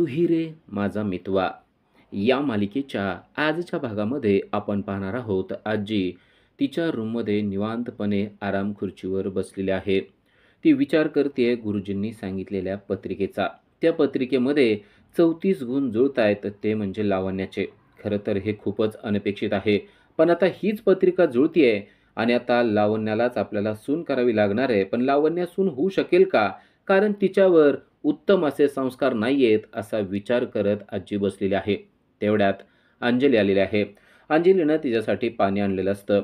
तू ही रे माझा मितवा या मालिकेच्या आजच्या भागामध्ये आपण पाहणार आहोत आजी तिच्या रूममध्ये निवांतपणे आराम खुर्चीवर बसलेली आहे. ती विचार करते गुरुजींनी सांगितलेल्या पत्रिकेचा. त्या पत्रिकेमध्ये 34 गुण जुळत आहेत ते म्हणजे लावण्याचे. खरं तर हे खूपच अनपेक्षित आहे. पण आता हीच पत्रिका जुळतीये आणि आता लावण्यालाच आपल्याला सून करावी लागणार आहे. पण लावण्य सून होऊ शकेल का? कारण तिच्यावर उत्तम असे संस्कार नाहीयेत असा विचार करत आजी बसलेली आहे. तेवढ्यात अंजली आलेली आहे. अंजलीनं तिच्यासाठी पाणी आणलेलं असतं.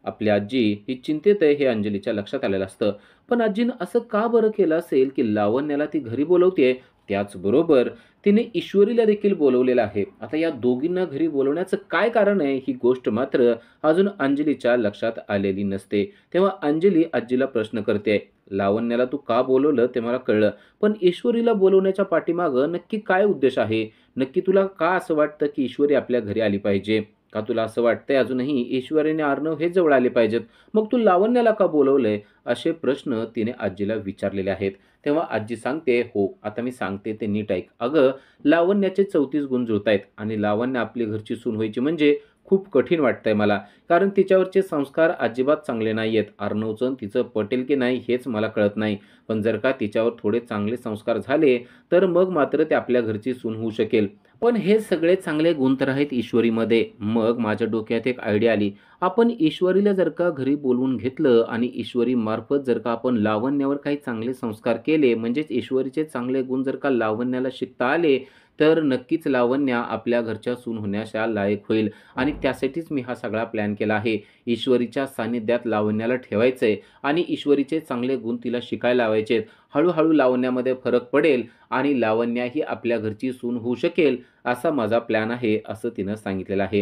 आपली आजी ही चिंतेत आहे हे अंजलीच्या लक्षात आलेलं असतं. पण आजीनं असं का बरं केलं असेल की लावण्याला ती घरी बोलवतेय? त्याचबरोबर तिने ईश्वरीला देखील बोलवलेलं आहे. आता या दोघींना घरी बोलवण्याचं काय कारण आहे ही गोष्ट मात्र अजून अंजलीच्या लक्षात आलेली नसते. तेव्हा अंजली आजीला प्रश्न करते, लावण्याला तू का बोलवलं ते मला कळलं. पण ईश्वरीला बोलवण्याच्या पाठीमागं नक्की काय उद्देश आहे? नक्की तुला का असं वाटतं की ईश्वरी आपल्या घरी आली पाहिजे? का तुला असं वाटतंय अजूनही ईश्वरी आणि अर्णव हे जवळ आले पाहिजेत? मग तू लावण्याला का बोलवलंय? असे प्रश्न तिने आजीला विचारलेले आहेत. तेव्हा आजी सांगते, "हो, आता मी सांगते ते नीट ऐक. अगं, लावण्याचे 34 गुण जुळतायत आणि लावण्य आपली घरची सून व्हायची म्हणजे खूप कठीण वाटतंय मला. कारण तिच्यावरचे संस्कार अजिबात चांगले नाहीयेत. अर्णवचं अन् तिचं पटेल की नाही हेच मला कळत नाही. पण जर का तिच्यावर थोडे चांगले संस्कार झाले, तर मग मात्र ती आपल्या घरची सून होऊ शकेल. पण हे सगळे चांगले गुण तर आहेत ईश्वरीमध्ये." मग माझ्या डोक्यात एक आयडिया आली. आपण ईश्वरीला जर का घरी बोलवून घेतलं आणि ईश्वरीमार्फत जर का आपण लावण्यावर काही चांगले संस्कार केले, म्हणजेच ईश्वरीचे चांगले गुण जर का लावण्याला शिकता आले, तर नक्कीच लावण्य आपल्या घरच्या सून होण्याच्या लायक होईल. आणि त्यासाठीच मी हा सगळा प्लॅन केला आहे. ईश्वरीच्या सानिध्यात लावण्याला ठेवायचंय आणि ईश्वरीचे चांगले गुण तिला शिकायला लावायचेत. हळू लावण्यामध्ये फरक पडेल आणि लावण्य ही आपल्या घरची सून होऊ शकेल, असा माझा प्लॅन आहे, असं तिनं सांगितलेलं आहे.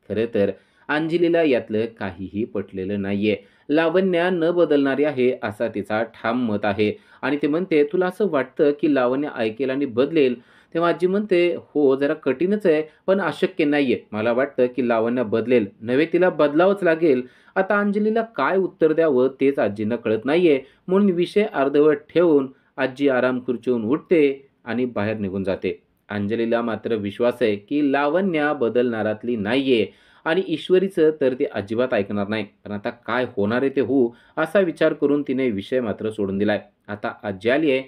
खरं तर अंजलीला यातलं काहीही पटलेलं नाहीये. लावण्य न बदलणारी आहे, असा तिचा ठाम मत आहे. आणि ती म्हणते, "तुला असं वाटतं की लावण्य ऐकेल आणि बदलेल?" तेव्हा आजी म्हणते, "हो, जरा कठीणच आहे, पण अशक्य नाहीये. मला वाटतं की लावण्य बदलेल. नव्हे तिला बदलावंच लागेल." आता अंजलीला काय उत्तर द्यावं तेच आजींना कळत नाहीये. म्हणून विषय अर्धवट ठेवून आजी आराम खुर्चीवरून उठते आणि बाहेर निघून जाते. अंजलीला मात्र विश्वास आहे की लावण्य बदलणारातली नाहीये आणि ईश्वरीचं तर ती अजिबात ऐकणार नाही. पण आता काय होणार आहे ते होऊ, असा विचार करून तिने विषय मात्र सोडून दिलाय. आता आजी आली आहे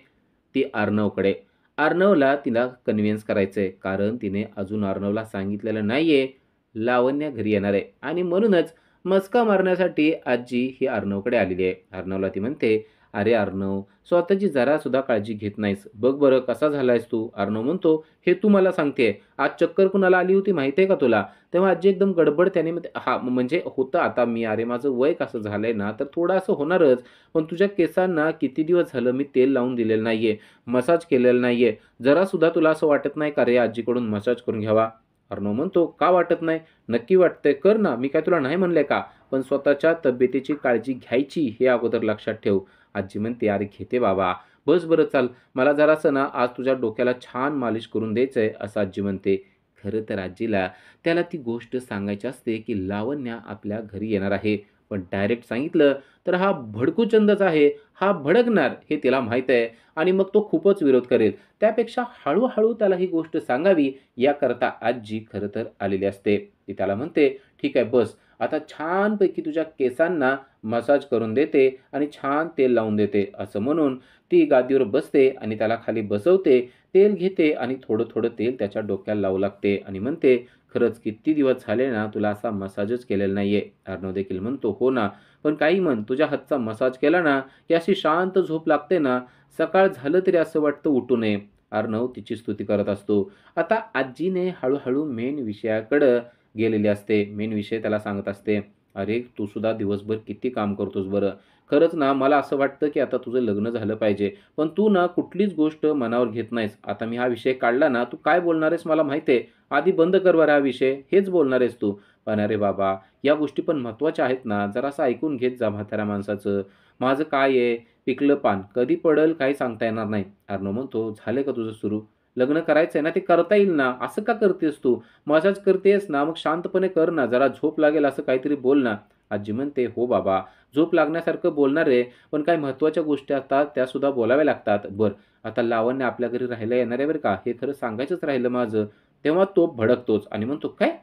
ती अर्णवकडे. अर्णवला तिला कन्व्हिन्स करायचंय, कारण तिने अजून अर्णवला सांगितलेलं नाहीये लावण्य घरी येणार आहे आणि म्हणूनच मस्का मारण्यासाठी आजी ही अर्णवकडे आलेली आहे. अर्णवला ती म्हणते, "अरे अर्णव, स्वतःची जरासुद्धा काळजी घेत नाहीस. बघ बरं कसा झालायस तू." अर्णव म्हणतो, "हे तू मला सांगतेय. आज चक्कर कुणाला आली होती माहिती आहे का तुला?" तेव्हा आजी एकदम गडबडत्याने म्हणते, "हां, म्हणजे होतं आता मी. अरे माझं वय कसं झालंय ना, तर थोडं असं होणारच. पण तुझ्या केसांना किती दिवस झालं मी तेल लावून दिलेलं नाहीये, मसाज केलेला नाहीये. जरासुद्धा तुला असं वाटत नाही का रे आजीकडून मसाज करून घ्यावा?" अर्णव म्हणतो, "का वाटत नाही? नक्की वाटतंय. कर ना. मी काय तुला नाही म्हणलंय का? पण स्वतःच्या तब्येतीची काळजी घ्यायची हे अगोदर लक्षात ठेव." आजी म्हणते, "अरे घेते बाबा. बस बरं चाल. मला जरासं ना आज तुझ्या डोक्याला छान मालिश करून द्यायचंय," असं आजी म्हणते. खरं तर आजीला त्याला ती गोष्ट सांगायची असते की लावण्य आपल्या घरी येणार आहे. पण डायरेक्ट सांगितलं तर हा भडकूचंदच आहे. हा भडकणार हे तिला माहीत आहे आणि मग तो खूपच विरोध करेल. त्यापेक्षा हळू त्याला ही गोष्ट सांगावी याकरता आजी खरं तर आलेली असते. ती त्याला म्हणते, "ठीक आहे बस. आता छानपैकी तुझ्या केसांना मसाज करून देते आणि छान तेल लावून देते." असं म्हणून ती गादीवर बसते आणि त्याला खाली बसवते. तेल घेते आणि थोडं तेल त्याच्या डोक्याला लावू लागते आणि म्हणते, "खरंच किती दिवस झाले ना तुला असा मसाजच केलेला नाहीये." अर्णव देखील म्हणतो, "हो ना, पण काही म्हण तुझ्या हातचा मसाज केला ना की अशी शांत झोप लागते ना, सकाळ झालं तरी असं वाटतं उठू नये." अर्णव तिची स्तुती करत असतो. आता आजीने हळू मेन विषयाकडं गेलेली असते. मेन विषय त्याला सांगत असते, "अरे, तू सुद्धा दिवसभर किती काम करतोस बरं. खरंच ना मला असं वाटतं की आता तुझं लग्न झालं पाहिजे. पण तू ना कुठलीच गोष्ट मनावर घेत नाहीस. आता मी हा विषय काढला ना, तू काय बोलणार आहेस मला माहिती आहे. आधी बंद कर बरं हा विषय. हेच बोलणार आहेस तू. पण अरे बाबा, या गोष्टी पण महत्त्वाच्या आहेत ना. जरासं ऐकून घेत जा म्हाताऱ्या माणसाचं. माझं काय आहे, पिकलं पान कधी पडेल काही सांगता येणार नाही." अर्णव म्हणतो, "झालं का तुझं सुरू? लग्न करायचंय ना, ते करता येईल ना. असं का करतेस तू? मसाज करतेस ना, मग शांतपणे कर ना. जरा झोप लागेल असं काहीतरी बोल ना." आजी म्हणते, "हो बाबा, झोप लागण्यासारखं बोलणार आहे, पण काही महत्त्वाच्या गोष्टी असतात त्यासुद्धा बोलाव्या लागतात. बरं, आता लावण्य आपल्या घरी राहायला येणार आहे बरं का, हे खरं सांगायचंच राहिलं माझं." तेव्हा तो भडकतोच आणि म्हणतो, "काय?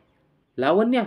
लावण्या?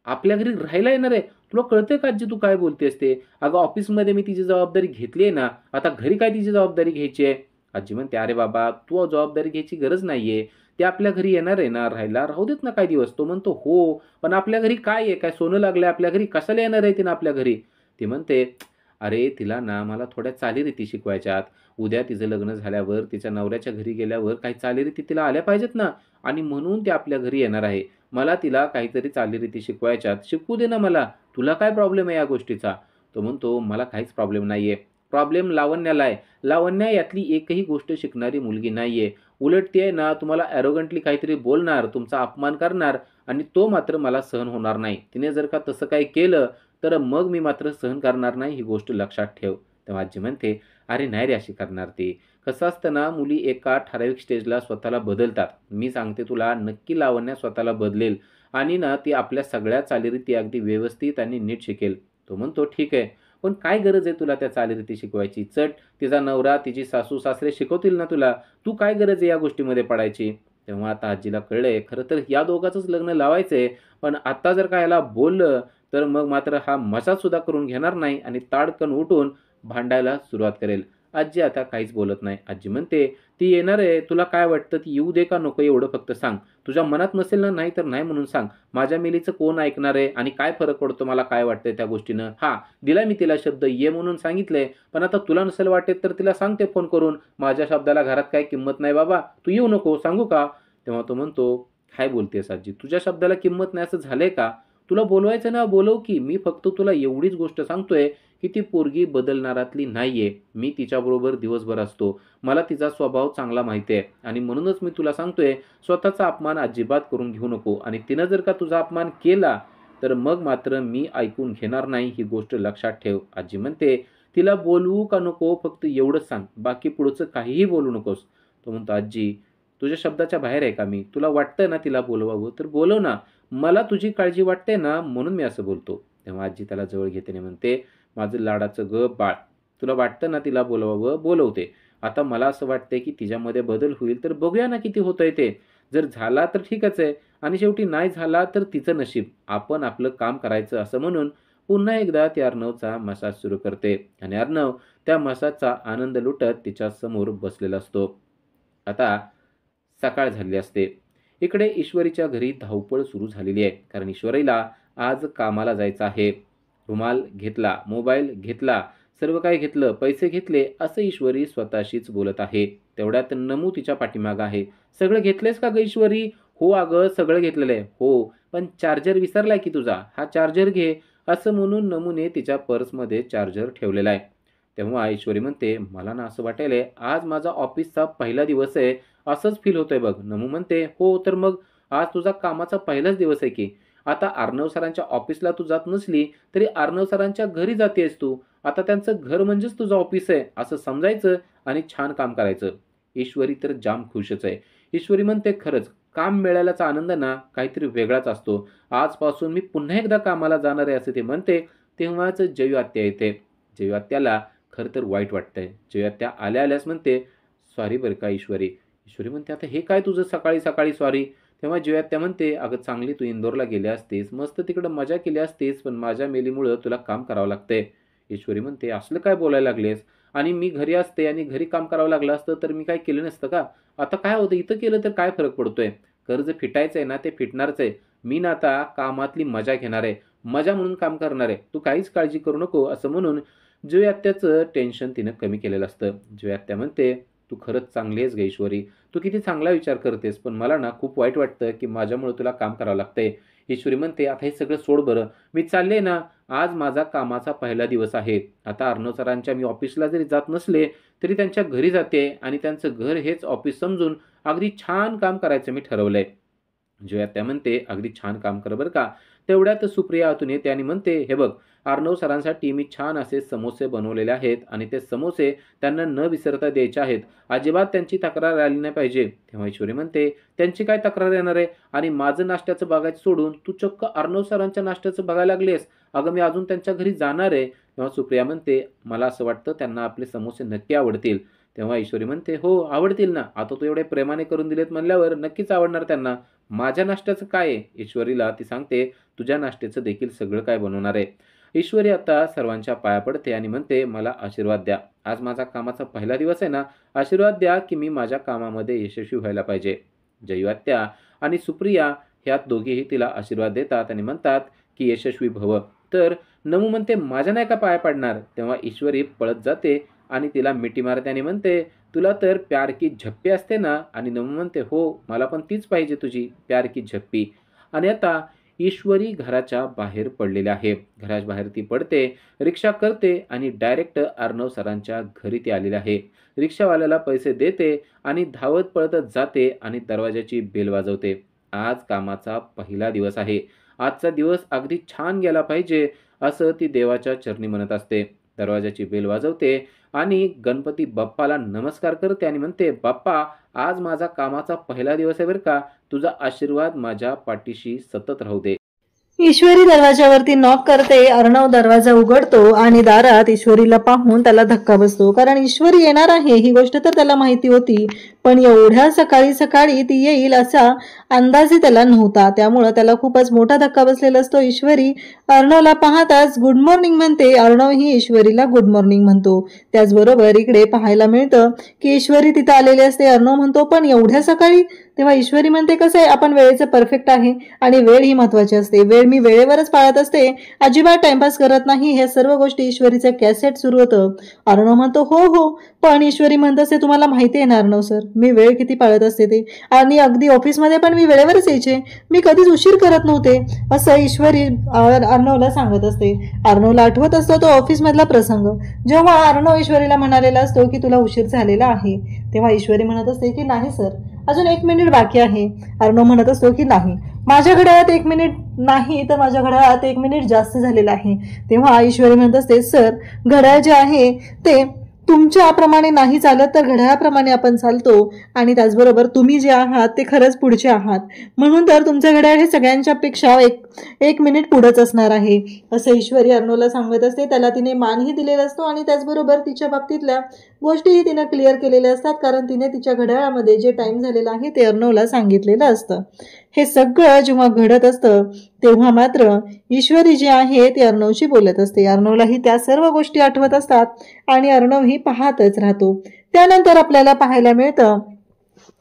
आपल्या घरी राहायला येणार आहे? तुला कळतंय का आजी तू काय बोलतेस ते? अगं ऑफिसमध्ये मी तिची जबाबदारी घेतली आहे ना, आता घरी काय तिची जबाबदारी घ्यायची आहे?" आजी म्हणते, "अरे बाबा, तू जबाबदारी घ्यायची गरज नाहीये. ते आपल्या घरी येणार आहे ना राहायला, राहू देत ना काही दिवस." तो म्हणतो, "हो, पण आपल्या घरी काय आहे? काय सोनं लागलंय आपल्या घरी? कशाला येणार आहे ती ना आपल्या घरी?" ती म्हणते, "अरे तिला ना मला थोड्या चालीरीती शिकवायच्यात. उद्या तिचं लग्न झाल्यावर, तिच्या नवऱ्याच्या घरी गेल्यावर काही चालीरीती तिला आल्या पाहिजेत ना आणि म्हणून ती आपल्या घरी येणार आहे. मला तिला काहीतरी चालीरीती शिकवायच्यात. शिकवू दे ना मला. तुला काय प्रॉब्लेम आहे या गोष्टीचा?" तो म्हणतो, "मला काहीच प्रॉब्लेम नाहीये. प्रॉब्लेम लावण्याला आहे. लावण्या यातली एकही गोष्ट शिकणारी मुलगी नाहीये. उलट ती आहे ना तुम्हाला ॲरोगंटली काहीतरी बोलणार, तुमचा अपमान करणार आणि तो मात्र मला सहन होणार नाही. तिने जर का तसं काही केलं, तर मग मी मात्र सहन करणार नाही, ही गोष्ट लक्षात ठेव." तेव्हा आजी म्हणते, "अरे नाही रे अशी करणार ती. कसं असतं ना, मुली एका ठराविक स्टेजला स्वतःला बदलतात. मी सांगते तुला नक्की लावण्या स्वतःला बदलेल आणि ना ती आपल्या सगळ्या चालीरीती अगदी व्यवस्थित आणि नीट शिकेल." तो म्हणतो, "ठीक आहे, पण काय गरज आहे तुला त्या चालीरीती शिकवायची? चट तिचा नवरा, तिची सासू-सासरे शिकवतील ना तुला. तू काय गरज आहे या गोष्टीमध्ये पडायची?" तेव्हा आता आजीला कळलंय खरं तर या दोघांचंच लग्न लावायचंय, पण आता जर का ह्याला बोललं, तर मग मात्र हा मजाकसुद्धा करून घेणार नाही आणि ताडकन उठून भांडायला सुरुवात करेल. आजी आता काहीच बोलत नाही. आजी म्हणते, "ती येणार आहे. तुला काय वाटतं ती येऊ दे का नको एवढं फक्त सांग. तुझ्या मनात नसेल ना, नाही तर नाही म्हणून सांग. माझ्या मेलीचं कोण ऐकणार आहे आणि काय फरक पडतो मला काय वाटतंय त्या गोष्टीनं? हां, दिला मी तिला शब्द ये म्हणून सांगितलंय, पण आता तुला नसेल वाटत तर तिला सांगते फोन करून, माझ्या शब्दाला घरात काही किंमत नाही बाबा. तू येऊ नको. सांगू का?" तेव्हा तो म्हणतो, "काय बोलतेस आजी? तुझ्या शब्दाला किंमत नाही असं झालंय का? तुला बोलवायचं ना बोलव की. मी फक्त तुला एवढीच गोष्ट सांगतोय, की ती पोरगी बदलणारातली नाहीये. मी तिच्याबरोबर दिवसभर असतो. मला तिचा स्वभाव चांगला माहिती आहे आणि म्हणूनच मी तुला सांगतोय, स्वतःचा अपमान अजिबात करून घेऊ नको आणि तिनं जर का तुझा अपमान केला, तर मग मात्र मी ऐकून घेणार नाही, ही गोष्ट लक्षात ठेव." आजी म्हणते, "तिला बोलवू का नको फक्त एवढंच सांग. बाकी पुढचं काहीही बोलू नकोस." तो म्हणतो, "आजी, तुझ्या शब्दाच्या बाहेर आहे का मी? तुला वाटतंय ना तिला बोलवावं, तर बोलव ना. मला तुझी काळजी वाटते ना, म्हणून मी असं बोलतो." तेव्हा आजी त्याला जवळ घेते आणि म्हणते, "माझं लाडाचं गं बाळ, तुला वाटतं ना तिला बोलवावं, बोलवते. आता मला असं वाटतंय की तिच्यामध्ये बदल होईल, तर बघूया ना किती होतंय ते. जर झाला तर ठीकच आहे आणि शेवटी नाही झाला तर तिचं नशीब. आपण आपलं काम करायचं." असं म्हणून पुन्हा एकदा ती अर्णवचा मसाज सुरू करते आणि अर्णव त्या मसाजचा आनंद लुटत तिच्यासमोर बसलेला असतो. आता सकाळ झालेली असते. इकडे ईश्वरीच्या घरी धावपळ सुरू झालेली आहे. कारण ईश्वरीला आज कामाला जायचं आहे. रुमाल घेतला, मोबाईल घेतला, सर्व काही घेतलं, पैसे घेतले, असं ईश्वरी स्वतःशीच बोलत आहे. तेवढ्यात नमू तिच्या पाठीमागं आहे. "सगळं घेतलंयस का गं ईश्वरी?" "हो अगं, सगळं घेतलेलं आहे." "हो, पण चार्जर विसरलाय की तुझा. हा चार्जर घे." असं म्हणून नमूने तिच्या पर्समध्ये चार्जर ठेवलेला आहे. तेव्हा ईश्वरी म्हणते, "मला ना असं वाटायलंय, आज माझा ऑफिसचा पहिला दिवस आहे. असंच फील होतंय बघ." नमू म्हणते, "हो, तर मग आज तुझा कामाचा पहिलाच दिवस आहे की. आता अर्णव सरांच्या ऑफिसला तू जात नसली, तरी अर्णव सरांच्या घरी जातेस तू. आता त्यांचं घर म्हणजेच तुझं ऑफिस आहे, असं समजायचं आणि छान काम करायचं." ईश्वरी तर जाम खुशच आहे. ईश्वरी म्हणते, "खरंच, काम मिळाल्याचा आनंद ना काहीतरी वेगळाच असतो. आजपासून मी पुन्हा एकदा कामाला जाणार आहे." असं ते म्हणते. तेव्हाच जयू आत्या येते. जयू आत्याला खरं तर वाईट वाटतंय. जयू आत्या आल्या-आल्याच म्हणते, "सॉरी बरं का ईश्वरी." ईश्वरी म्हणते, "आता हे काय तुझं सकाळी-सकाळी सॉरी?" तेव्हा जयू आत्या म्हणते, "अगं चांगली तू इंदोरला गेली असतीस, मस्त तिकडं मजा केली असतीस, पण माझ्या मेलीमुळं तुला काम करावं लागतंय." ईश्वरी म्हणते, "असलं काय बोलायला लागलीस? आणि मी घरी असते आणि घरी काम करावं लागलं असतं तर मी काय केलं नसतं का? आता काय होतं इथं केलं तर काय फरक पडतोय? कर्ज फिटायचंय ना ते फिटणारच आहे. मी ना आता कामातली मजा घेणार आहे. मजा म्हणून काम करणार आहे. तू काहीच काळजी करू नको." असं म्हणून जुई आत्याचं टेन्शन तिनं कमी केलेलं असतं. जुई आत्या म्हणते, "तू खरंच चांगली आहेस गं ईश्वरी. तू किती चांगला विचार करतेस. पण मला ना खूप वाईट वाटतं की माझ्यामुळे तुला काम करावं लागतंय." ईश्वरी म्हणते, "आता हे सगळं सोड बरं. मी चालले ना, आज माझा कामाचा पहिला दिवस आहे. आता अर्णव सरांच्या मी ऑफिसला जरी जात नसले, तरी त्यांच्या घरी जाते आणि त्यांचं घर हेच ऑफिस समजून अगदी छान काम करायचं मी ठरवलंय." जया म्हणते, "अगदी छान काम कर बरं का." तेवढ्यात सुप्रिया आतून येते आणि म्हणते, "हे बघ, अर्णव सरांसाठी मी छान असे समोसे बनवलेले आहेत आणि ते समोसे त्यांना न विसरता द्यायचे आहेत. अजिबात त्यांची तक्रार आली नाही पाहिजे." तेव्हा ईश्वरी म्हणते, "त्यांची काय तक्रार येणार आहे? आणि माझं नाश्त्याचं बघायचं सोडून तू चक्क अर्णव सरांच्या नाश्त्याचं बघायला लागलीस. अगं, मी अजून त्यांच्या घरी जाणार आहे." तेव्हा सुप्रिया म्हणते, "मला असं वाटतं त्यांना आपले समोसे नक्की आवडतील." तेव्हा ईश्वरी म्हणते, "हो, आवडतील ना. आता तू एवढे प्रेमाने करून दिलेत म्हणल्यावर नक्कीच आवडणार त्यांना. माझ्या नाश्त्याचं काय आहे?" ईश्वरीला ती सांगते, "तुझ्या नाश्त्याचं देखील सगळं काय बनवणार आहे." ईश्वरी आता सर्वांच्या पाया पडते आणि म्हणते, "मला आशीर्वाद द्या. आज माझा कामाचा पहिला दिवस आहे ना, आशीर्वाद द्या की मी माझ्या कामामध्ये यशस्वी व्हायला पाहिजे." जयू आणि सुप्रिया ह्या दोघेही तिला आशीर्वाद देतात आणि म्हणतात की यशस्वी भव. तर नमू म्हणते, "माझ्या नाही का पाया पडणार?" तेव्हा ईश्वरी पळत जाते आणि तिला मिठी मारते आणि म्हणते, "तुला तर प्यार की झप्पी असते ना?" आणि नमू म्हणते, "हो, मला पण तीच पाहिजे तुझी प्यार की झप्पी." आणि आता ईश्वरी घराच्या बाहेर पडलेली आहे. घराच्या बाहेर ती पडते, रिक्षा करते आणि डायरेक्ट अर्णव सरांच्या घरी ती आलेली आहे. रिक्षावाल्याला पैसे देते आणि धावत पळतच जाते आणि दरवाजाची बेल वाजवते. आज कामाचा पहिला दिवस आहे. आजचा दिवस अगदी छान गेला पाहिजे, असं ती देवाच्या चरणी म्हणत असते. दरवाजाची बेल वाजवते आणि गणपती बाप्पाला नमस्कार करते आणि म्हणते, "बाप्पा, आज माझा कामाचा पहिला दिवस आहे बरं का. तुझा आशीर्वाद माझ्या पाठीशी सतत राहू दे." ईश्वरी दरवाजावरती नॉक करते. अर्णव दरवाजा उघडतो आणि दारात ईश्वरीला पाहून त्याला धक्का बसतो. कारण ईश्वरी येणार आहे ही गोष्ट तर त्याला माहिती होती, पण एवढ्या सकाळी सकाळी ती येईल असा अंदाजही त्याला नव्हता. त्यामुळे त्याला खूपच मोठा धक्का बसलेला असतो. ईश्वरी अर्णवला पाहताच गुड मॉर्निंग म्हणते. अर्णव ही ईश्वरीला गुड मॉर्निंग म्हणतो. त्याचबरोबर इकडे पाहायला मिळतं की ईश्वरी तिथं आलेली असते. अर्णव म्हणतो, "पण एवढ्या सकाळी?" तेव्हा ईश्वरी म्हणते, "कसं आहे, आपण वेळेचं परफेक्ट आहे आणि वेळ ही महत्वाची असते. वेळ मी वेळेवरच पाळत असते, अजिबात टाइमपास करत नाही." हे सर्व गोष्टी ईश्वरीचं कॅसेट सुरू होतं. अर्णव म्हणतो, "हो हो." पण ईश्वरी म्हणत असते, "तुम्हाला माहिती आहे ना अर्णव सर, मी वेळ किती पाळत असते ते, आणि अगदी ऑफिसमध्ये पण मी वेळेवरच यायचे, मी कधीच उशीर करत नव्हते." असं ईश्वरी अर्णवला सांगत असते. अर्णवला आठवत असतो तो ऑफिसमधला प्रसंग, जेव्हा अर्णव ईश्वरीला म्हणालेला असतो की तुला उशीर झालेला आहे. तेव्हा ईश्वरी म्हणत असते की नाही सर, अजून 1 मिनिट बाकी आहे. अर्णव म्हणत असतो की नाही, माझ्या घड्याळात 1 मिनिट नाही तर माझ्या घड्याळात 1 मिनिट जास्त झालेला आहे. तेव्हा ईश्वरी म्हणत असते, सर, घड्याळ जे आहे ते तुमच्याप्रमाणे नाही चालत, तर घड्याळाप्रमाणे आपण चालतो, आणि त्याचबरोबर तुम्ही जे आहात ते खरंच पुढचे आहात, म्हणून तर तुमचं घड्याळ हे सगळ्यांच्या पेक्षा एक मिनिट पुढेच असणार आहे. असं ईश्वरी अर्णवला सांगत असते. त्याला तिने मानही दिलेला असतो आणि त्याचबरोबर तिच्या बाबतीतल्या गोष्टीही तिने क्लिअर केलेल्या असतात, कारण तिने तिच्या घड्याळामध्ये जे टाइम झालेला आहे ते अर्णवला सांगितलेलं असतं. हे सगळं जेव्हा घडत असतं तेव्हा मात्र ईश्वरी जी आहे ती अर्णवशी बोलत असते. अर्णवलाही त्या सर्व गोष्टी आठवत असतात आणि अर्णवही पाहतच राहतो. त्यानंतर आपल्याला पाहायला मिळतं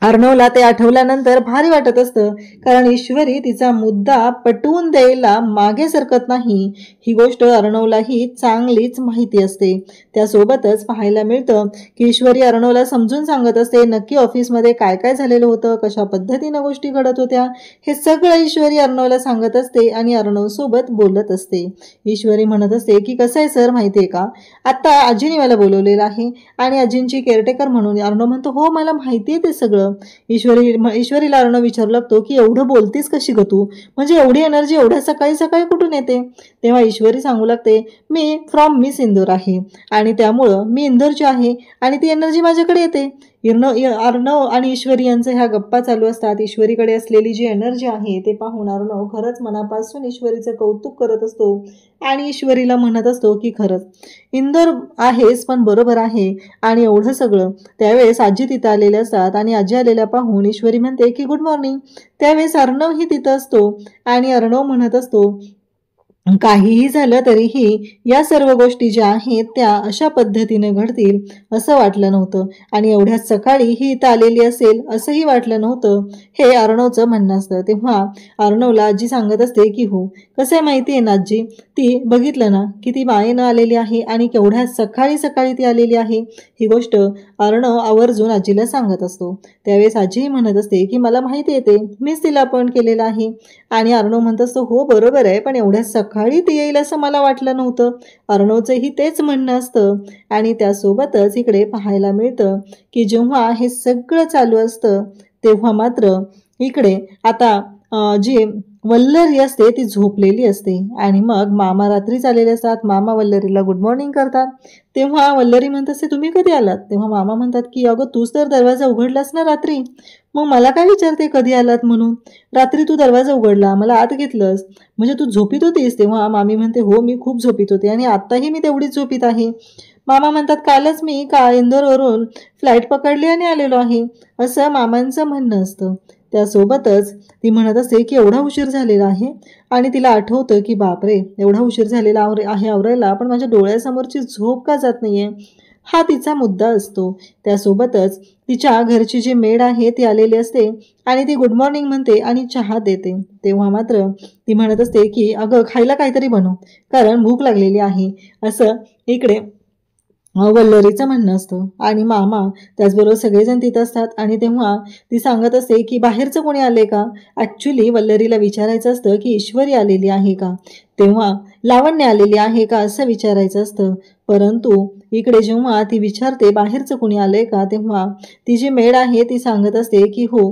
अर्णवला ते आठवल्यानंतर भारी वाटत असतं, कारण ईश्वरी तिचा मुद्दा पटवून द्यायला मागे सरकत नाही, ही गोष्ट अर्णवलाही चांगलीच माहिती असते. त्यासोबतच पाहायला मिळतं की ईश्वरी अर्णवला समजून सांगत असते नक्की ऑफिसमध्ये काय काय झालेलं होतं, कशा पद्धतीनं गोष्टी घडत होत्या, हे सगळं ईश्वरी अर्णवला सांगत असते आणि अर्णव सोबत बोलत असते. ईश्वरी म्हणत असते की कसं आहे सर, माहितीये का, आता आजीने मला बोलवलेलं आहे आणि आजींची केअरटेकर म्हणून. अर्णव म्हणतो, हो मला माहिती आहे ते सगळं. ईश्वरीला अर्णव विचारू लागतो की एवढं बोलतीस कशी ग तू, म्हणजे एवढी एनर्जी एवढ्या सकाळी सकाळी कुठून येते. तेव्हा ईश्वरी सांगू लागते, मी फ्रॉम मिस इंदोर आहे आणि त्यामुळं मी इंदोरची आहे आणि ती एनर्जी माझ्याकडे येते. अर्णव आणि ईश्वरी यांचं ह्या गप्पा चालू असतात. ईश्वरीकडे असलेली जी एनर्जी आहे ते पाहून अर्णव खरंच मनापासून ईश्वरीचं कौतुक करत असतो आणि ईश्वरीला म्हणत असतो की खरंच इंदोर आहेस पण बरोबर आहे. आणि एवढं सगळं त्यावेळेस आजी तिथं आलेले असतात आणि आजी आलेल्या पाहून ईश्वरी म्हणते की गुड मॉर्निंग. त्यावेळेस अर्णवही तिथं असतो आणि अर्णव म्हणत असतो, काहीही झालं तरीही या सर्व गोष्टी ज्या आहेत त्या अशा पद्धतीने घडतील असं वाटलं नव्हतं आणि एवढ्या सकाळी ही इथं आलेली असेल असंही वाटलं नव्हतं, हे अर्णवचं म्हणणं असतं. तेव्हा अर्णवला आजी सांगत असते की हो, कसं आहे माहिती आहे ना आजी, ती बघितलं ना किती मायेनं आलेली आहे आणि केवढ्या सकाळी सकाळी ती आलेली आहे. ही गोष्ट अर्णव आवर्जून आजीला सांगत असतो. त्यावेळेस आजीही म्हणत असते की मला माहिती येते, मीच तिला अपॉइंट केलेलं आहे. आणि अर्णव म्हणत असतो, हो बरोबर आहे, पण एवढ्या सकाळी ती येईल असं मला वाटलं नव्हतं. अर्णवचंही तेच म्हणणं असतं. आणि त्यासोबतच इकडे पाहायला मिळतं की जेव्हा हे सगळं चालू असतं तेव्हा मात्र इकडे आता जी वल्लरी असते ती झोपलेली असते आणि मग मामा रात्रीच आलेले असतात. मामा वल्लरीला गुड मॉर्निंग करतात. तेव्हा वल्लरी म्हणत असते, तुम्ही कधी आलात? तेव्हा मामा म्हणतात की अगं तूच तर दरवाजा उघडलास ना रात्री, मग मला काय विचारते कधी आलात म्हणून? रात्री तू दरवाजा उघडला, मला आत घेतलंस, म्हणजे तू झोपीत होतीस? तेव्हा मामी म्हणते, हो मी खूप झोपीत होते आणि आत्ताही मी तेवढीच झोपीत आहे. मामा म्हणतात, कालच मी इंदोरवरून फ्लाईट पकडली आणि आलेलो आहे, असं मामांचं म्हणणं असतं. त्यासोबतच ती म्हणत असते की एवढा उशीर झालेला आहे आणि तिला आठवतं की बापरे एवढा उशीर झालेला आहे आवरायला, पण माझ्या डोळ्यासमोरची झोप का जात नाहीये, हा तिचा मुद्दा असतो. त्यासोबतच तिच्या घरची जी मेड आहे ती आलेली असते आणि ती गुड मॉर्निंग म्हणते आणि चहा देते. तेव्हा मात्र ती म्हणत असते की अगं खायला काहीतरी बनव, कारण भूक लागलेली आहे, असं इकडे वल्लरीचं म्हणणं असतं. आणि मामा त्याचबरोबर सगळेजण तिथं असतात आणि तेव्हा ती सांगत असते की बाहेरचं कोणी आले का? ॲक्च्युली वल्लरीला विचारायचं असतं की ईश्वरी आलेली आहे का, तेव्हा लावण्य आलेली आहे का असं विचारायचं असतं. परंतु इकडे जेव्हा ती विचारते बाहेरचं कोणी आलंय का, तेव्हा ती जी मेड आहे ती सांगत असते की हो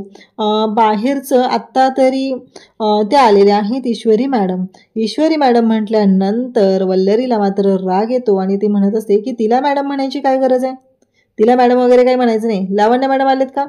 बाहेरचं आत्ता तरी त्या आलेल्या आहेत ईश्वरी मॅडम. ईश्वरी मॅडम म्हटल्यानंतर वल्लरीला मात्र राग येतो आणि ती म्हणत असते की तिला मॅडम म्हणायची काय गरज आहे, तिला मॅडम वगैरे काही म्हणायचं नाही, लावण्य मॅडम आलेत का?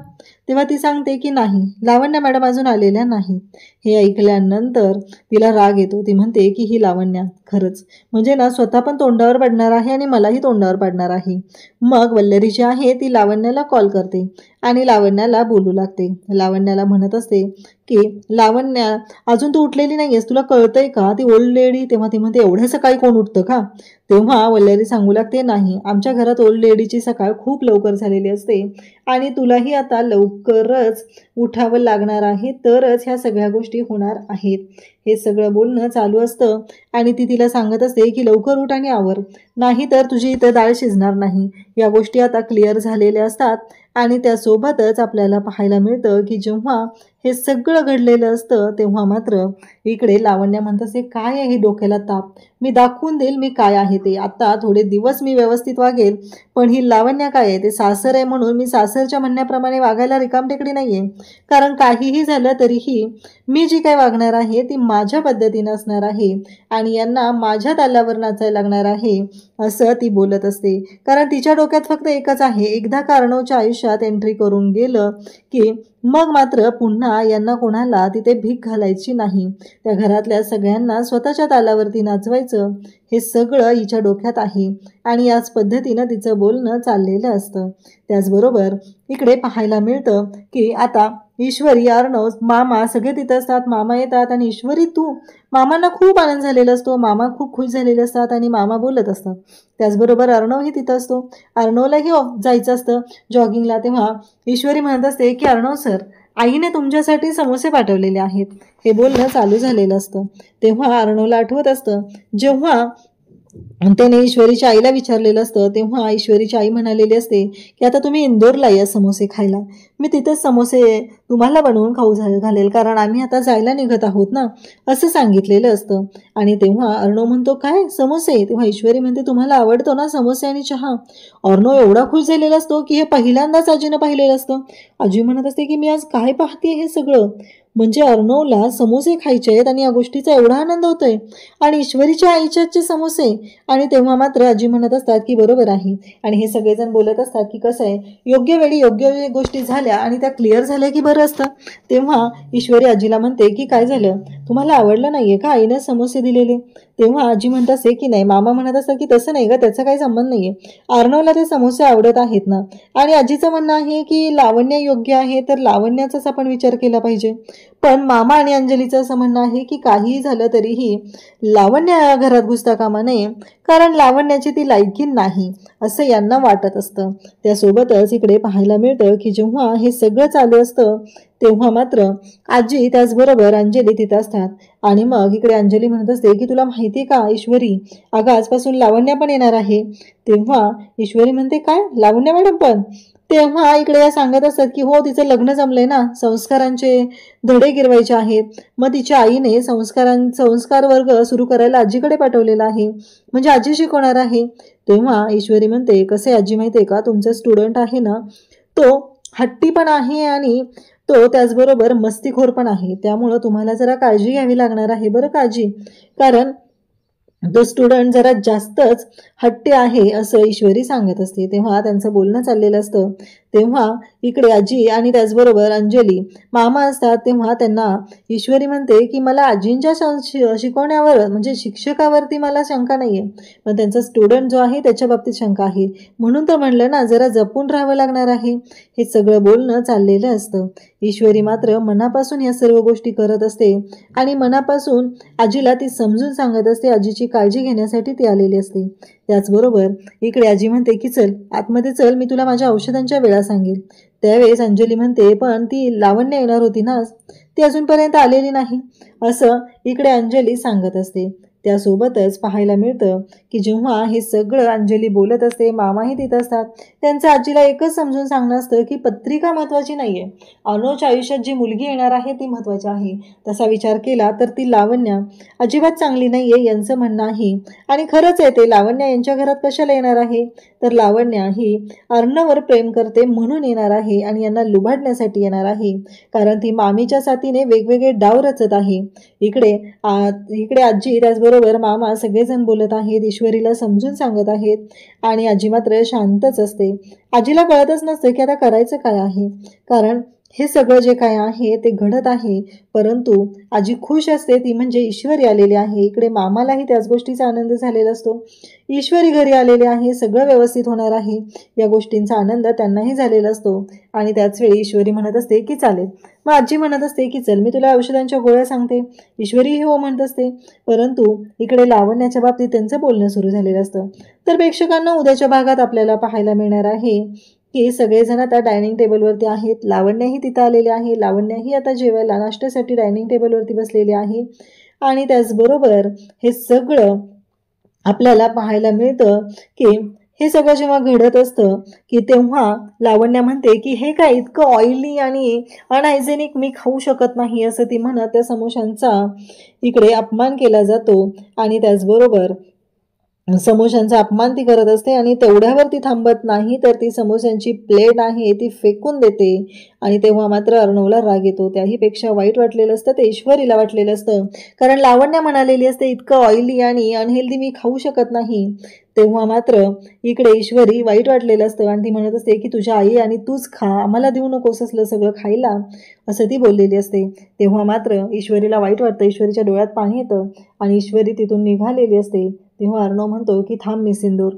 तेव्हा ती सांगते की नाही, लावण्य मॅडम अजून आलेल्या नाहीत. हे ऐकल्यानंतर तिला राग येतो. ती म्हणते की ही लावण्या खरंच म्हणजे ना स्वतः पण तोंडावर पडणार आहे आणि मलाही तोंडावर पडणार आहे. मग वल्लरी जी आहे ती लावण्याला कॉल करते आणि लावण्याला बोलू लागते. लावण्याला म्हणत असते की लावण्या अजून तू उठलेली नाही आहेस, तुला कळतंय का ती ओल्ड लेडी? तेव्हा ती म्हणते एवढ्या सकाळी कोण उठतं का? तेव्हा वल्लरी सांगू लागते, नाही आमच्या घरात ओल्ड लेडीची सकाळ खूप लवकर झालेली असते आणि तुलाही आता लवकरच उठावं लागणार आहे, तरच ह्या सगळ्या गोष्टी होणार आहेत. हे सगळं बोलणं चालू असतं आणि ती तिला सांगत असते की लवकर उठ आणि आवर, नाही तर तुझी इथं डाळ शिजणार नाही. या गोष्टी आता क्लिअर झालेल्या असतात आणि त्यासोबतच आपल्याला पाहायला मिळतं की जेव्हा हे सगळं घडलेलं असतं तेव्हा मात्र इकडे लावण्य म्हणत असते, काय आहे हे डोक्याला ताप, मी दाखवून देईल मी काय आहे ते, आता थोडे दिवस मी व्यवस्थित वागेल, पण ही लावण्य काय आहे, ते सासर आहे म्हणून मी सासरच्या म्हणण्याप्रमाणे वागायला रिकामटेकडी नाही आहे, कारण काहीही झालं तरीही मी जी काय वागणार आहे ती माझ्या पद्धतीनं असणार आहे आणि यांना माझ्या तालावर नाचायला लागणार आहे, असं ती बोलत असते. कारण तिच्या डोक्यात फक्त एकच आहे, एकदा अर्णवच्या आयुष्यात एंट्री करून गेलं की मग मात्र पुन्हा यांना कोणाला तिथे भीक घालायची नाही, त्या घरातल्या सगळ्यांना स्वतःच्या तालावरती नाचवायचं, हे सगळं हिच्या डोक्यात आहे आणि याच पद्धतीनं तिचं बोलणं चाललेलं असतं. त्याचबरोबर इकडे पाहायला मिळतं की आता ईश्वरी, अर्णव, मामा सगळे तिथं असतात. मामा येतात आणि ईश्वरी तू, मामांना खूप आनंद झालेला असतो, मामा खूप खुश झालेले असतात आणि मामा बोलत असतात. त्याचबरोबर अर्णवही तिथं असतो, अर्णवलाही जायचं असतं जॉगिंगला. तेव्हा ईश्वरी म्हणत असते की अर्णव सर, आईने तुमच्यासाठी समोसे पाठवलेले आहेत, हे बोलणं चालू झालेलं असतं. तेव्हा अर्णवला आठवत असतं जेव्हा त्याने ईश्वरीच्या आईला विचारलेलं असतं, तेव्हा ईश्वरीची आई म्हणालेली असते की आता तुम्ही इंदोरला या समोसे खायला, मी तिथेच समोसे तुम्हाला बनवून खाऊ घालेल, कारण आम्ही आता जायला निघत आहोत ना, असं सांगितलेलं असतं. आणि तेव्हा अर्णव म्हणतो काय समोसे? तेव्हा ईश्वरी म्हणते तुम्हाला आवडतो ना समोसे आणि चहा. अर्णव एवढा खुश झालेला असतो की हे पहिल्यांदाच आजीनं पाहिलेलं असतं. आजी म्हणत असते की मी आज काय पाहते हे सगळं, म्हणजे अर्णवला समोसे खायचे आहेत आणि या गोष्टीचा एवढा आनंद होतोय आणि ईश्वरीच्या आईच्याचे समोसे. आणि तेव्हा मात्र आजी म्हणत असतात की बरोबर आहे आणि हे सगळेजण बोलत असतात की कसं आहे योग्य वेळी योग्य गोष्टी झाल्या आणि त्या क्लिअर झाल्या की बरं असतं. तेव्हा ईश्वरी आजीला म्हणते की काय झालं, तुम्हाला आवडलं नाहीये का आईने समोसे दिलेले? तेव्हा आजी म्हणत असते की नाही, मामा म्हणत असतात की तसं नाही का, त्याचा काही संबंध नाहीये, अर्णवला ते समोसे आवडत आहेत ना. आणि आजीचं म्हणणं आहे की लावण्य योग्य आहे तर लावण्याचाच आपण विचार केला पाहिजे, पण मामा आणि अंजलीचं असं म्हणणं आहे की काहीही झालं तरीही लावण्य घरात घुसता कामा नये, कारण लावण्याची ती लायकी नाही असं यांना वाटत असतं. त्यासोबतच इकडे पाहायला मिळतं की जेव्हा हे सगळं चालू असतं तेव्हा मात्र आजी त्याचबरोबर अंजली तिथं असतात आणि मग इकडे अंजली म्हणत असते की तुला माहिती का ईश्वरी, अगं आजपासून लावण्य पण येणार आहे. तेव्हा ईश्वरी म्हणते काय, लावण्य मॅडम पण? तेव्हा इकडे या सांगत असतात की हो तिचं लग्न जमलंय ना, संस्कारांचे धडे गिरवायचे आहेत, मग तिच्या आईने संस्कार वर्ग सुरू करायला आजीकडे पाठवलेला आहे, म्हणजे आजी शिकवणार आहे. तेव्हा ईश्वरी म्हणते कसे आजी माहिती आहे का, तुमचा स्टुडंट आहे ना तो हट्टी पण आहे आणि तो त्याचबरोबर मस्तीखोर पण आहे, त्यामुळं तुम्हाला जरा काळजी घ्यावी लागणार आहे बरं काळजी, कारण तो स्टुडंट जरा जास्तच हट्टी आहे असं ईश्वरी सांगत असते. तेव्हा त्यांचं बोलणं चाललेलं असतं. तेव्हा इकडे आजी आणि त्याचबरोबर अंजली मामा असतात. तेव्हा त्यांना ईश्वरी म्हणते की मला आजींच्या शिकवण्यावर म्हणजे शिक्षकावरती मला शंका नाही आहे, पण त्यांचा स्टुडंट जो आहे त्याच्या बाबतीत शंका आहे. म्हणून तर म्हणलं ना, जरा जपून राहावं लागणार आहे. हे सगळं बोलणं चाललेलं असतं. ईश्वरी मात्र मनापासून या सर्व गोष्टी करत असते आणि मनापासून आजीला ती समजून सांगत असते. आजीची काळजी घेण्यासाठी ती आलेली असते. त्याचबरोबर इकडे आजी म्हणते की चल आतमध्ये चल, मी तुला माझ्या औषधांच्या वेळा सांगेल. त्यावेळेस अंजली म्हणते पण ती लावण्य येणार होती ना, ती अजूनपर्यंत आलेली नाही असं इकडे अंजली सांगत असते. त्यासोबतच पाहायला मिळतं की जेव्हा हे सगळं अंजली बोलत असते, मामाही तिथं असतात. त्यांचं आजीला एकच समजून सांगणं असतं की पत्रिका महत्त्वाची नाही आहे, अनुच्या आयुष्यात जी मुलगी येणार आहे ती महत्त्वाची आहे. तसा विचार केला तर ती लावण्य अजिबात चांगली नाही आहे यांचं म्हणणं आहे. आणि खरंच आहे, ते लावण्य यांच्या घरात कशाला येणार आहे, तर लावण्य ही अर्णववर प्रेम करते म्हणून येणार आहे आणि यांना लुबाडण्यासाठी येणार आहे, कारण ती मामीच्या साथीने वेगवेगळे डाव रचत आहे. इकडे आजी त्याचबरोबर मामा सगळेजण बोलत आहेत, ईश्वरीला समजून सांगत आहेत आणि आजी मात्र शांतच असते. आजीला कळतच नसतं की आता करायचं काय आहे, कारण हे सगळं जे काय आहे ते घडत आहे. परंतु आजी खुश असते, ती म्हणजे ईश्वरी आलेली आहे. इकडे मामालाही त्याच गोष्टीचा आनंद झालेला असतो. ईश्वरी घरी आलेली आहे, सगळं व्यवस्थित होणार आहे या गोष्टींचा आनंद त्यांनाही झालेला असतो. आणि त्याच वेळी ईश्वरी म्हणत असते की चालेल. मग आजी म्हणत असते की चल मी तुला औषधांच्या गोळ्या सांगते. ईश्वरीही हो म्हणत असते. परंतु इकडे लावण्याच्या बाबतीत त्यांचं बोलणं सुरू झालेलं असतं. तर प्रेक्षकांना उद्याच्या भागात आपल्याला पाहायला मिळणार आहे की सगळेजण आता डायनिंग टेबलवरती आहेत. लावण्याही तिथं आलेली आहे. लावण्याही आता जेवायला नाश्त्यासाठी डायनिंग टेबलवरती बसलेली आहे. आणि त्याचबरोबर हे सगळं आपल्याला पाहायला मिळतं की हे सगळं जेव्हा घडत असतं की तेव्हा लावण्य म्हणते की हे काय इतकं ऑइली आणि अनहायजेनिक मी खाऊ शकत नाही असं ती म्हणत त्या समोशांचा इकडे अपमान केला जातो. आणि त्याचबरोबर समोशांचा अपमान ती करत असते आणि तेवढ्यावर ती थांबत नाही, तर ती समोस्यांची प्लेट आहे ती फेकून देते. आणि तेव्हा मात्र अर्णवला राग येतो. त्याहीपेक्षा वाईट वाटलेलं असतं ते ईश्वरीला वाटलेलं असतं, कारण लावण्य म्हणालेली असते इतकं ऑइली आणि अनहेल्दी मी खाऊ शकत नाही. तेव्हा मात्र इकडे ईश्वरी वाईट वाटलेलं असतं आणि ती म्हणत असते की तुझ्या आई आणि तूच खा, आम्हाला देऊ नकोस असलं सगळं खायला, असं ती बोललेली असते. तेव्हा मात्र ईश्वरीला वाईट वाटतं, ईश्वरीच्या डोळ्यात पाणी येतं आणि ईश्वरी तिथून निघालेली असते. तेव्हा अर्णव म्हणतो की थांब मी सिंदूर.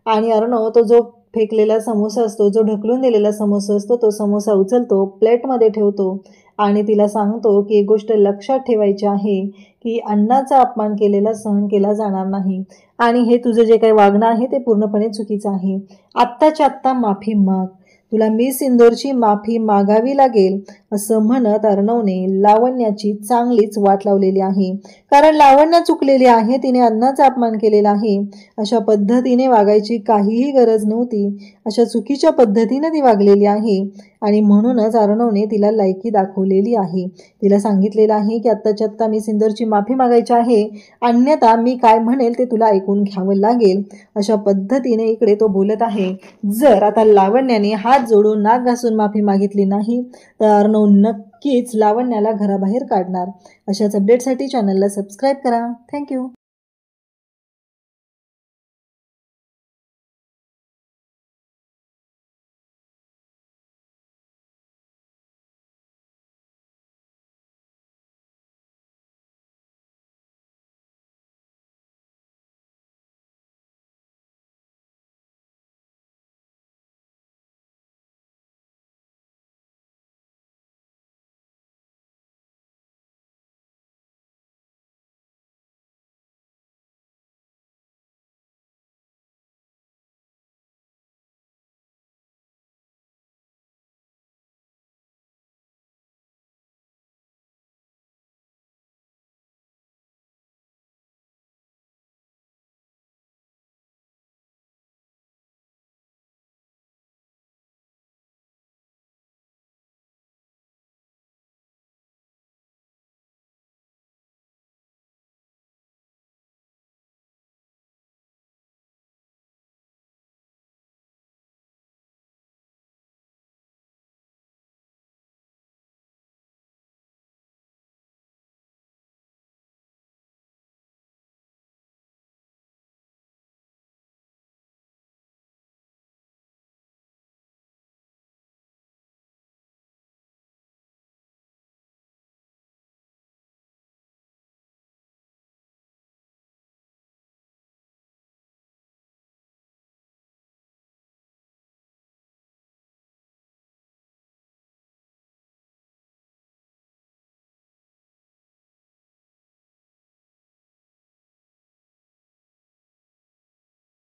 आणि अर्णव तो जो फेकलेला समोसा असतो, जो ढकलून दिलेला समोसा असतो, तो समोसा उचलतो, प्लेटमध्ये ठेवतो आणि तिला सांगतो की एक गोष्ट लक्षात ठेवायची आहे की अन्नाचा अपमान केलेला सहन केला जाणार नाही आणि हे तुझं जे काही वागणं आहे ते पूर्णपणे चुकीचं आहे. आत्ताच्या आत्ता माफी माग, तुला मी सिंदूरची माफी मागावी लागेल असं म्हणत अर्णवने लावण्याची चांगलीच वाट लावलेली आहे, कारण लावण्य चुकलेली आहे, तिने अन्नाचा अपमान केलेला आहे. अशा पद्धतीने वागायची काहीही गरज नव्हती, अशा चुकीच्या पद्धतीने ती वागलेली आहे आणि म्हणूनच अर्णवने तिला लायकी दाखवलेली आहे. तिला सांगितलेलं आहे की आत्ताच्या आत्ता मी सिंदूरची माफी मागायची आहे, अन्यथा मी काय म्हणेल ते तुला ऐकून घ्यावं लागेल. अशा पद्धतीने इकडे तो बोलत आहे. जर आता लावण्याने हात जोडून नाक घासून माफी मागितली नाही तर अर्णव नक्कीच लावण्याला घराबाहेर काढणार. अशाच अपडेटसाठी चॅनलला सबस्क्राईब करा. थँक्यू.